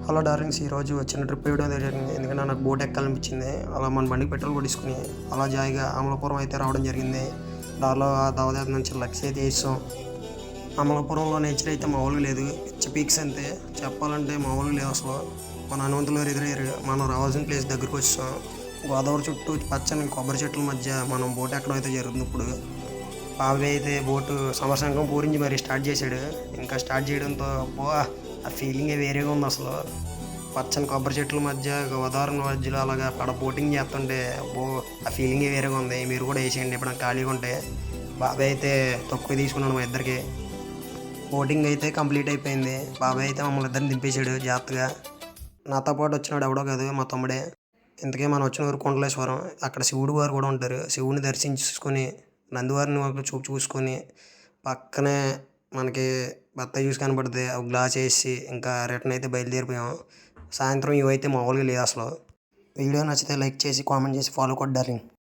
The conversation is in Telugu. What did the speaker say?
హలో డార్లింగ్స్, ఈరోజు చిన్న ట్రిప్ వేయడం జరిగింది. ఎందుకంటే నాకు బోట్ ఎక్కాలనిపించింది. అలా మన బండికి పెట్రోల్ కొట్టించుకుని అలా జాయిగా అమలాపురం అయితే రావడం జరిగింది. దారిలో దావదాపు నుంచి లక్స్ అయితే వేసాం. అమలాపురంలో నేచర్ అయితే మామూలుగా లేదు. పిచ్చి పీక్స్ అంతే, చెప్పాలంటే మామూలుగా లేదు అసలు. మన హనుమంతులు గారు ఎదురయ్యారు. మనం రావాల్సిన ప్లేస్ దగ్గరికి వచ్చాం. గోదావరి చుట్టూ పచ్చని కొబ్బరి చెట్ల మధ్య మనం బోట్ ఎక్కడం అయితే జరుగుతుంది. ఇప్పుడు బాబాయ్ అయితే బోటు సమరశంఖం పూరించి మరి స్టార్ట్ చేశాడు. ఇంకా స్టార్ట్ చేయడంతో అబ్బో ఆ ఫీలింగే వేరేగా ఉంది అసలు. పచ్చని కొబ్బరి చెట్ల మధ్య గోదావరి మధ్యలో అలాగా బోటింగ్ చేస్తుంటే అబ్బో ఆ ఫీలింగే వేరేగా ఉంది. మీరు కూడా వేసేయండి ఇప్పుడు ఖాళీగా ఉంటే. బాబాయ్ అయితే తక్కువ తీసుకున్నాడు మా ఇద్దరికి. బోటింగ్ అయితే కంప్లీట్ అయిపోయింది. బాబాయ్ అయితే మమ్మల్ని ఇద్దరిని దింపేశాడు జాగ్రత్తగా. నాతో పాటు వచ్చినాడు ఎవడో కాదు, మా తమ్ముడే. ఇంతకీ మనం వచ్చిన ఊరు కొండలేశ్వరం. అక్కడ శివుడు వారు కూడా ఉంటారు. శివుడిని దర్శించుకొని నందివారిని చూసుకొని పక్కనే మనకి బత్తాయి జ్యూస్ కనపడితే ఒక గ్లాస్ వేసి ఇంకా రిటర్న్ అయితే బయలుదేరిపోయాం. సాయంత్రం ఇవైతే మామూలుగా లేదు అసలు. వీడియో నచ్చితే లైక్ చేసి కామెంట్ చేసి ఫాలో కొట్టు డార్లింగ్.